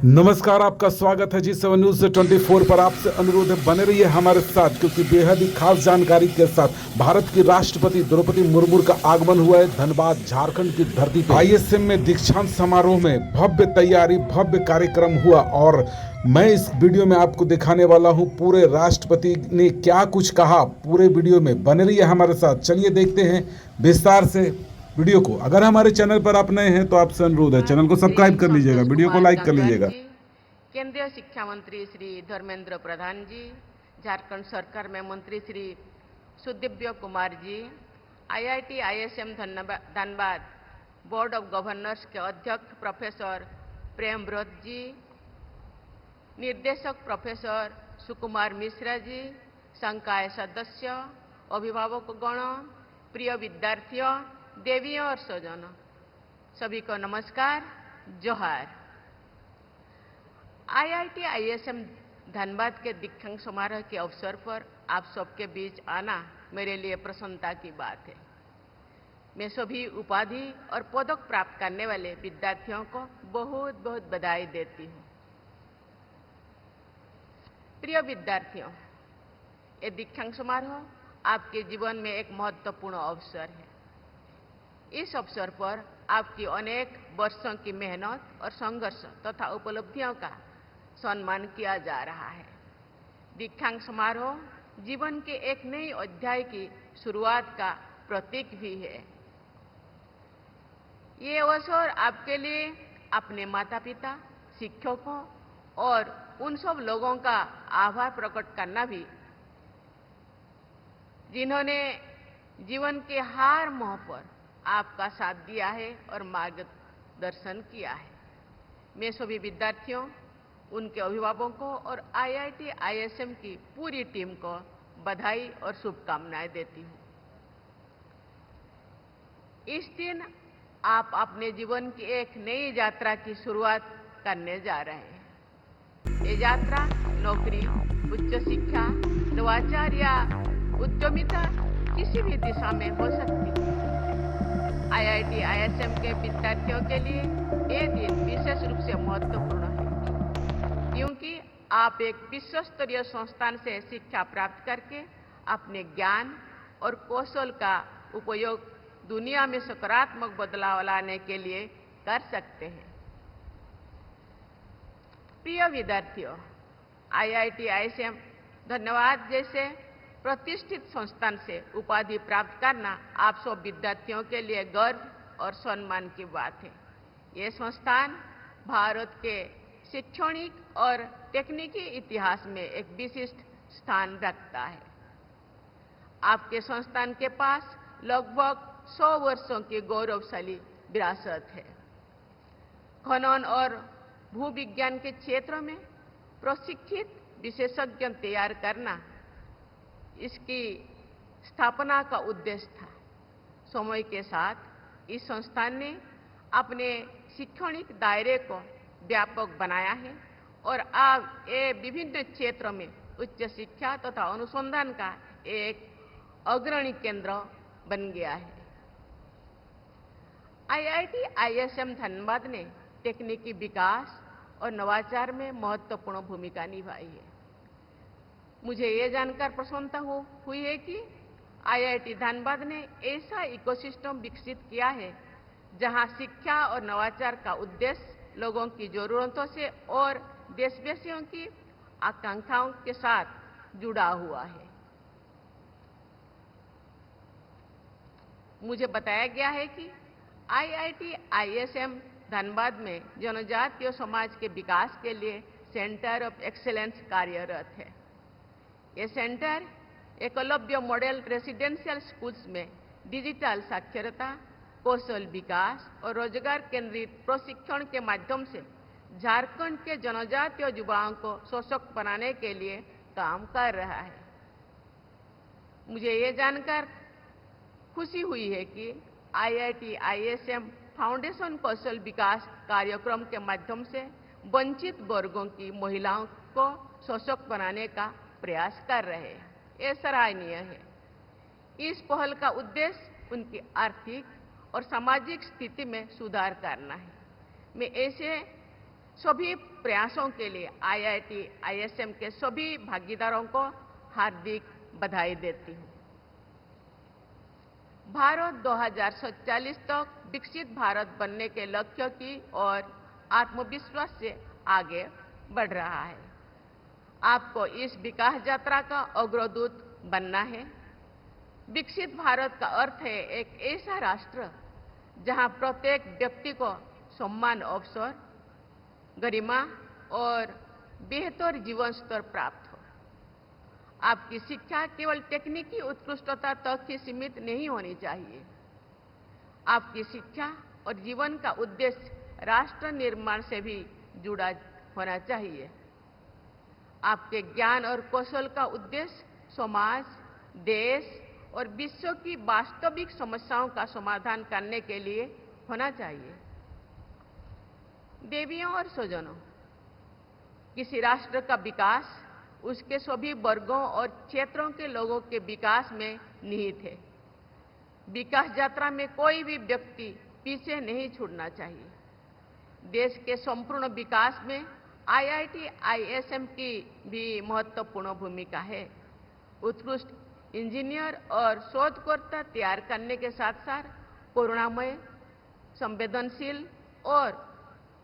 नमस्कार, आपका स्वागत है जी7 न्यूज 24 पर। आपसे अनुरोध है बने रहिए हमारे साथ, क्योंकि बेहद ही खास जानकारी के साथ भारत की राष्ट्रपति द्रौपदी मुर्मू का आगमन हुआ है धनबाद झारखंड की धरती पर। आईएसएम में दीक्षांत समारोह में भव्य तैयारी, भव्य कार्यक्रम हुआ और मैं इस वीडियो में आपको दिखाने वाला हूं पूरे राष्ट्रपति ने क्या कुछ कहा। पूरे वीडियो में बने रहिए हमारे साथ। चलिए देखते हैं विस्तार से वीडियो को। अगर हमारे चैनल पर आप नए हैं तो आपसे अनुरोध है चैनल को सब्सक्राइब कर लीजिएगा, वीडियो को लाइक कर लीजिएगा। केंद्रीय शिक्षा मंत्री श्री धर्मेंद्र प्रधान जी, झारखंड सरकार में मंत्री Shri Sudivya Kumar ji, IIT ISM Dhanbad board of governors के अध्यक्ष प्रोफेसर प्रेमव्रत जी, निर्देशक प्रोफेसर सुकुमार मिश्रा जी, संकाय सदस्य, अभिभावकगण, प्रिय विद्यार्थियों, देवी और स्वजनों, सभी को नमस्कार, जोहार। आईआईटी आईएसएम धनबाद के दीक्षांत समारोह के अवसर पर आप सबके बीच आना मेरे लिए प्रसन्नता की बात है। मैं सभी उपाधि और पदक प्राप्त करने वाले विद्यार्थियों को बहुत बहुत बधाई देती हूँ। प्रिय विद्यार्थियों, ये दीक्षांत समारोह आपके जीवन में एक महत्वपूर्ण अवसर है। इस अवसर पर आपकी अनेक वर्षों की मेहनत और संघर्ष तथा उपलब्धियों का सम्मान किया जा रहा है। दीक्षांत समारोह जीवन के एक नए अध्याय की शुरुआत का प्रतीक भी है। ये अवसर आपके लिए अपने माता पिता, शिक्षकों और उन सब लोगों का आभार प्रकट करना भी, जिन्होंने जीवन के हर मोड़ पर आपका साथ दिया है और मार्गदर्शन किया है। मैं सभी विद्यार्थियों, उनके अभिभावकों और आईआईटी आईएसएम की पूरी टीम को बधाई और शुभकामनाएं देती हूँ। इस दिन आप अपने जीवन की एक नई यात्रा की शुरुआत करने जा रहे हैं। ये यात्रा नौकरी, उच्च शिक्षा, नवाचार या उद्यमिता किसी भी दिशा में हो सकती है। आईआईटी आईएसएम के विद्यार्थियों के लिए ये दिन विशेष रूप से महत्वपूर्ण है, क्योंकि आप एक विश्व स्तरीय संस्थान से शिक्षा प्राप्त करके अपने ज्ञान और कौशल का उपयोग दुनिया में सकारात्मक बदलाव लाने के लिए कर सकते हैं। प्रिय विद्यार्थियों, आईआईटी आईएसएम धन्यवाद जैसे प्रतिष्ठित संस्थान से उपाधि प्राप्त करना आप सब विद्यार्थियों के लिए गर्व और सम्मान की बात है। ये संस्थान भारत के शैक्षणिक और तकनीकी इतिहास में एक विशिष्ट स्थान रखता है। आपके संस्थान के पास लगभग 100 वर्षों की गौरवशाली विरासत है। खनन और भूविज्ञान के क्षेत्र में प्रशिक्षित विशेषज्ञ तैयार करना इसकी स्थापना का उद्देश्य था। समय के साथ इस संस्थान ने अपने शैक्षणिक दायरे को व्यापक बनाया है और अब ये विभिन्न क्षेत्रों में उच्च शिक्षा तथा अनुसंधान का एक अग्रणी केंद्र बन गया है। आईआईटी आईएसएम धनबाद ने तकनीकी विकास और नवाचार में महत्वपूर्ण भूमिका निभाई है। मुझे ये जानकर प्रसन्नता हुई है कि आईआईटी धनबाद ने ऐसा इकोसिस्टम विकसित किया है जहां शिक्षा और नवाचार का उद्देश्य लोगों की जरूरतों से और देशवासियों की आकांक्षाओं के साथ जुड़ा हुआ है। मुझे बताया गया है कि आईआईटी आईएसएम धनबाद में जनजातीय समाज के विकास के लिए सेंटर ऑफ एक्सीलेंस कार्यरत है। ये centre Eklavya model residential schools में डिजिटल साक्षरता, कौशल विकास और रोजगार केंद्रित प्रशिक्षण के माध्यम से झारखंड के जनजातीय युवाओं को सशक्त बनाने के लिए काम कर रहा है। मुझे ये जानकर खुशी हुई है कि आईआईटी आईएसएम फाउंडेशन कौशल विकास कार्यक्रम के माध्यम से वंचित वर्गों की महिलाओं को सशक्त बनाने का प्रयास कर रहे हैं। ये सराहनीय है। इस पहल का उद्देश्य उनकी आर्थिक और सामाजिक स्थिति में सुधार करना है। मैं ऐसे सभी प्रयासों के लिए IIT ISM के सभी भागीदारों को हार्दिक बधाई देती हूं। भारत 2047 तक विकसित भारत बनने के लक्ष्य की ओर आत्मविश्वास से आगे बढ़ रहा है। आपको इस विकास यात्रा का अग्रदूत बनना है। विकसित भारत का अर्थ है एक ऐसा राष्ट्र जहां प्रत्येक व्यक्ति को सम्मान, अवसर, गरिमा और बेहतर जीवन स्तर प्राप्त हो। आपकी शिक्षा केवल तकनीकी उत्कृष्टता तक ही सीमित नहीं होनी चाहिए। आपकी शिक्षा और जीवन का उद्देश्य राष्ट्र निर्माण से भी जुड़ा होना चाहिए। आपके ज्ञान और कौशल का उद्देश्य समाज, देश और विश्व की वास्तविक समस्याओं का समाधान करने के लिए होना चाहिए। देवियों और स्वजनों, किसी राष्ट्र का विकास उसके सभी वर्गों और क्षेत्रों के लोगों के विकास में निहित है। विकास यात्रा में कोई भी व्यक्ति पीछे नहीं छूटना चाहिए। देश के संपूर्ण विकास में IIT ISM की भी महत्वपूर्ण भूमिका है। उत्कृष्ट इंजीनियर और शोधकर्ता तैयार करने के साथ साथ करुणामय, संवेदनशील और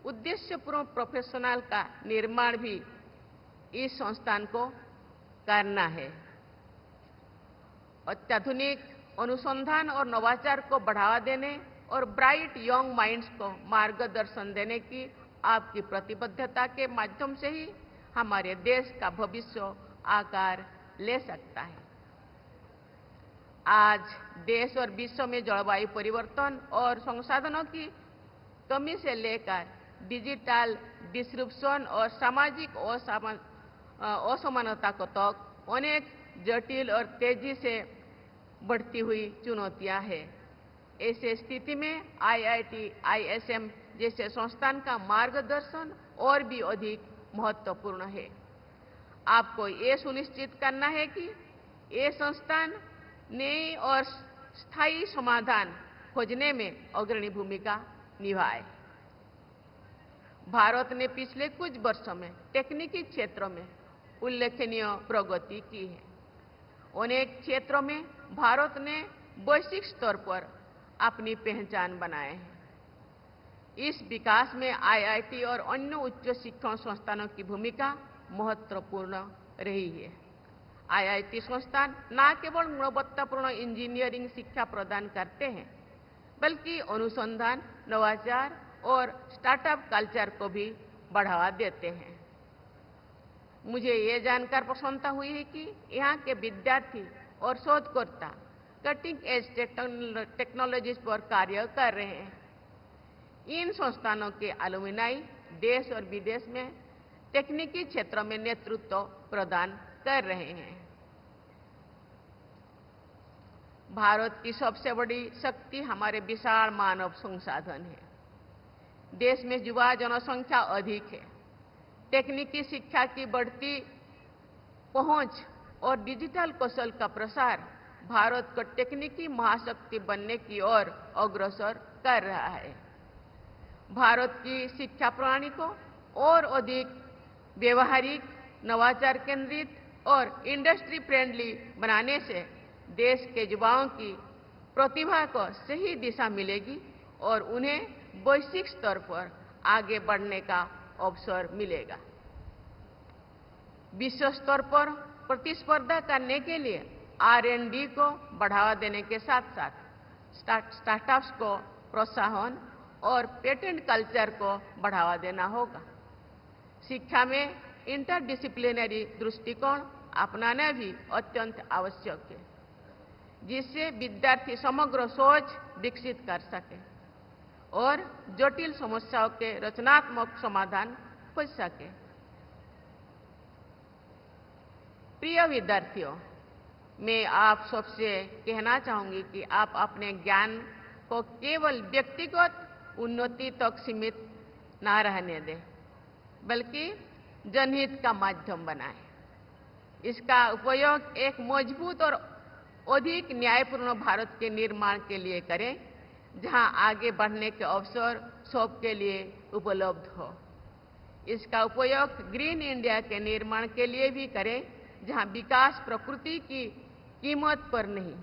उद्देश्यपूर्ण प्रोफेशनल का निर्माण भी इस संस्थान को करना है। अत्याधुनिक अनुसंधान और नवाचार को बढ़ावा देने और ब्राइट यंग माइंड्स को मार्गदर्शन देने की आपकी प्रतिबद्धता के माध्यम से ही हमारे देश का भविष्य आकार ले सकता है। आज देश और विश्व में जलवायु परिवर्तन और संसाधनों की कमी से लेकर डिजिटल डिस्रप्शन और सामाजिक असमानता को तक अनेक जटिल और तेजी से बढ़ती हुई चुनौतियां हैं। ऐसे स्थिति में IIT ISM जैसे संस्थान का मार्गदर्शन और भी अधिक महत्वपूर्ण है। आपको ये सुनिश्चित करना है कि ये संस्थान नए और स्थायी समाधान खोजने में अग्रणी भूमिका निभाए। भारत ने पिछले कुछ वर्षों में तकनीकी क्षेत्रों में उल्लेखनीय प्रगति की है। अनेक क्षेत्रों में भारत ने वैश्विक स्तर पर अपनी पहचान बनाए हैं। इस विकास में IIT और अन्य उच्च शिक्षण संस्थानों की भूमिका महत्वपूर्ण रही है। IIT संस्थान न केवल गुणवत्तापूर्ण इंजीनियरिंग शिक्षा प्रदान करते हैं, बल्कि अनुसंधान, नवाचार और स्टार्टअप कल्चर को भी बढ़ावा देते हैं। मुझे ये जानकर प्रसन्नता हुई है कि यहाँ के विद्यार्थी और शोधकर्ता कटिंग एज टेक्नोलॉजीज पर कार्य कर रहे हैं। इन संस्थानों के अलुमिनाई देश और विदेश में तकनीकी क्षेत्रों में नेतृत्व प्रदान कर रहे हैं। भारत की सबसे बड़ी शक्ति हमारे विशाल मानव संसाधन है। देश में युवा जनसंख्या अधिक है। तकनीकी शिक्षा की बढ़ती पहुंच और डिजिटल कौशल का प्रसार भारत को तकनीकी महाशक्ति बनने की ओर अग्रसर कर रहा है। भारत की शिक्षा प्रणाली को और अधिक व्यवहारिक, नवाचार केंद्रित और इंडस्ट्री फ्रेंडली बनाने से देश के युवाओं की प्रतिभा को सही दिशा मिलेगी और उन्हें वैश्विक स्तर पर आगे बढ़ने का अवसर मिलेगा। विश्व स्तर पर प्रतिस्पर्धा करने के लिए R&D को बढ़ावा देने के साथ साथ स्टार्टअप्स को प्रोत्साहन और पेटेंट कल्चर को बढ़ावा देना होगा। शिक्षा में इंटरडिसिप्लिनरी दृष्टिकोण अपनाना भी अत्यंत आवश्यक है, जिससे विद्यार्थी समग्र सोच विकसित कर सके और जटिल समस्याओं के रचनात्मक समाधान खोज सके। प्रिय विद्यार्थियों, मैं आप सबसे कहना चाहूंगी कि आप अपने ज्ञान को केवल व्यक्तिगत उन्नति तक सीमित ना रहने दें, बल्कि जनहित का माध्यम बनाएं। इसका उपयोग एक मजबूत और अधिक न्यायपूर्ण भारत के निर्माण के लिए करें, जहां आगे बढ़ने के अवसर सबके लिए उपलब्ध हो। इसका उपयोग ग्रीन इंडिया के निर्माण के लिए भी करें, जहां विकास प्रकृति की कीमत पर नहीं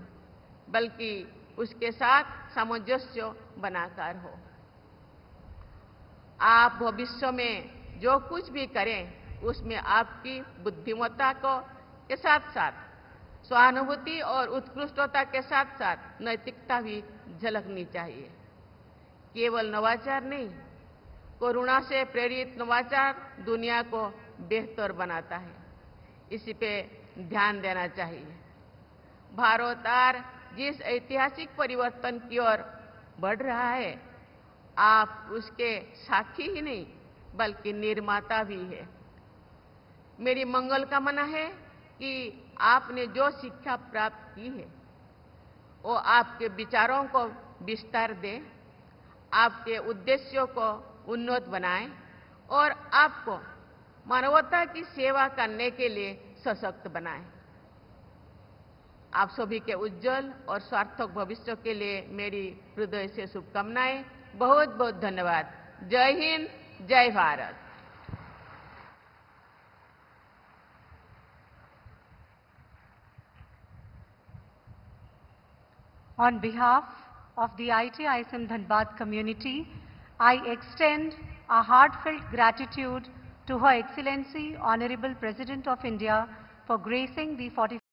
बल्कि उसके साथ सामंजस्य बनाकर हो। आप भविष्य में जो कुछ भी करें उसमें आपकी बुद्धिमत्ता के साथ साथ सहानुभूति और उत्कृष्टता के साथ साथ नैतिकता भी झलकनी चाहिए। केवल नवाचार नहीं, करुणा से प्रेरित नवाचार दुनिया को बेहतर बनाता है। इसी पे ध्यान देना चाहिए। भारत आज जिस ऐतिहासिक परिवर्तन की ओर बढ़ रहा है, आप उसके साथी ही नहीं बल्कि निर्माता भी है। मेरी मंगल कामना है कि आपने जो शिक्षा प्राप्त की है वो आपके विचारों को विस्तार दे, आपके उद्देश्यों को उन्नत बनाए और आपको मानवता की सेवा करने के लिए सशक्त बनाए। आप सभी के उज्जवल और सार्थक भविष्य के लिए मेरी हृदय से शुभकामनाएं। बहुत बहुत धन्यवाद। जय हिंद, जय Bharat. On behalf of the IIT ISM Dhanbad community, I extend a heartfelt gratitude to Her Excellency Honorable President of India for gracing the 45th